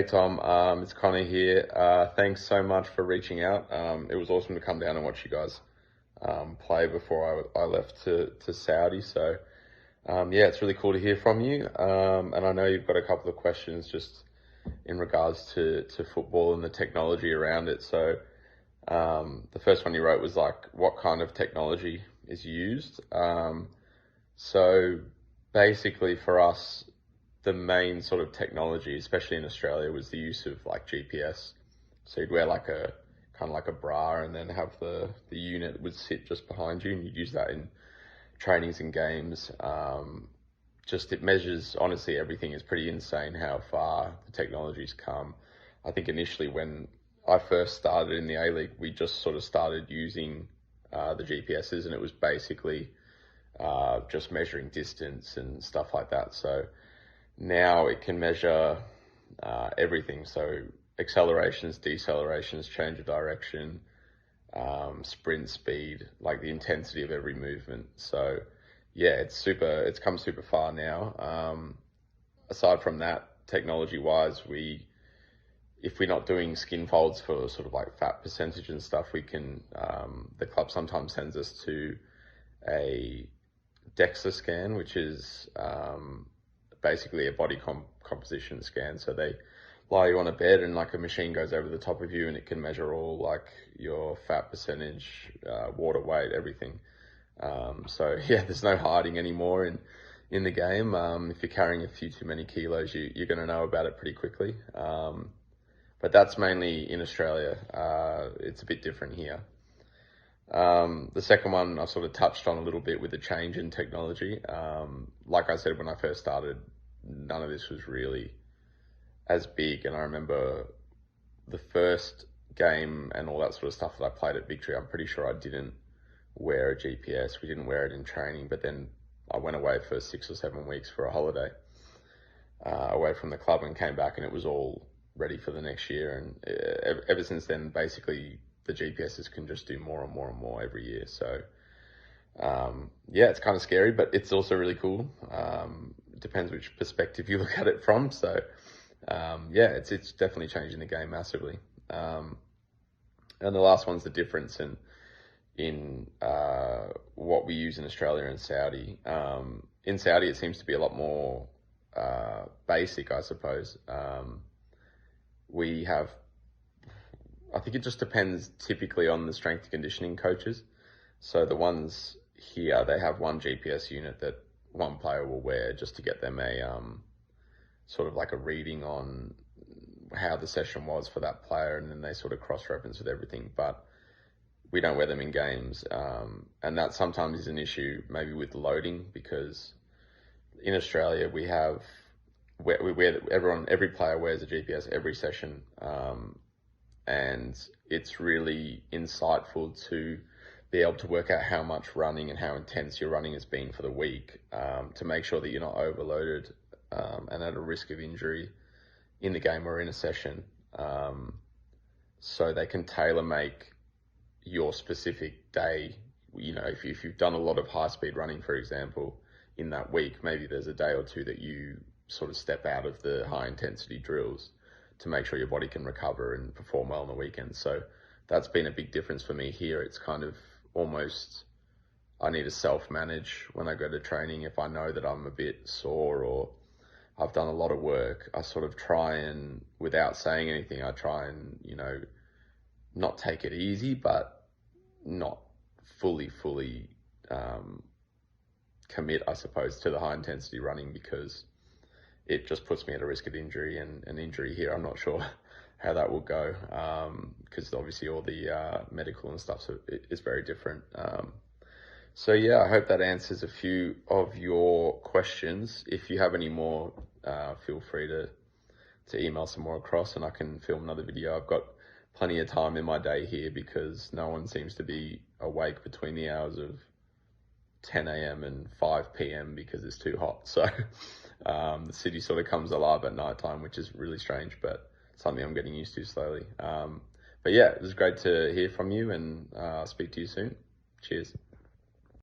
Hey Tom, it's Connor here. Thanks so much for reaching out. It was awesome to come down and watch you guys play before I left to Saudi. So yeah, it's really cool to hear from you. And I know you've got a couple of questions just in regards to football and the technology around it. So the first one you wrote was like, what kind of technology is used? So basically for us, the main sort of technology, especially in Australia, was the use of like GPS. So you'd wear like a kind of like a bra and then have the unit would sit just behind you, and you'd use that in trainings and games. Just it measures, honestly, everything is pretty insane how far the technology's come. I think initially when I first started in the A-League, we just sort of started using the GPSs, and it was basically just measuring distance and stuff like that. So now it can measure everything. So accelerations, decelerations, change of direction, sprint speed, like the intensity of every movement. So yeah, it's come super far now. Aside from that, technology wise, if we're not doing skin folds for sort of like fat percentage and stuff, we can, the club sometimes sends us to a DEXA scan, which is basically a body composition scan. So they lie you on a bed and like a machine goes over the top of you, and it can measure all like your fat percentage, water weight, everything. So yeah, there's no hiding anymore in the game. If you're carrying a few too many kilos, you're going to know about it pretty quickly. But that's mainly in Australia. It's a bit different here. The second one I sort of touched on a little bit with the change in technology. Like I said, when I first started, none of this was really as big. And I remember the first game and all that sort of stuff that I played at Victory, I'm pretty sure I didn't wear a GPS. We didn't wear it in training, but then I went away for 6 or 7 weeks for a holiday away from the club and came back, and it was all ready for the next year. And ever since then, basically, the GPSs can just do more and more and more every year. So yeah, it's kind of scary, but it's also really cool. It depends which perspective you look at it from. So yeah, it's definitely changing the game massively. And the last one's the difference in what we use in Australia and Saudi. In Saudi, it seems to be a lot more basic, I suppose. We have, I think it just depends typically on the strength and conditioning coaches. So the ones here, they have one GPS unit that one player will wear just to get them a sort of like a reading on how the session was for that player, and then they sort of cross-reference with everything. But we don't wear them in games, and that sometimes is an issue maybe with loading, because in Australia we wear every player wears a GPS every session. And it's really insightful to be able to work out how much running and how intense your running has been for the week, to make sure that you're not overloaded and at a risk of injury in the game or in a session. So they can tailor make your specific day. You know, if you've done a lot of high speed running, for example, in that week, maybe there's a day or two that you sort of step out of the high intensity drills to make sure your body can recover and perform well on the weekend. So that's been a big difference for me here. It's kind of almost, I need to self-manage when I go to training. If I know that I'm a bit sore or I've done a lot of work, I sort of try and, without saying anything, I try and, not take it easy, but not fully commit, I suppose, to the high intensity running, because it just puts me at a risk of injury, and an injury here, I'm not sure how that will go, because obviously all the medical and stuff is very different. So yeah, I hope that answers a few of your questions. If you have any more, feel free to email some more across, and I can film another video. I've got plenty of time in my day here because no one seems to be awake between the hours of 10 a.m. and 5 p.m. because it's too hot. So the city sort of comes alive at night time, which is really strange, but something I'm getting used to slowly. But yeah, it was great to hear from you, and speak to you soon. Cheers.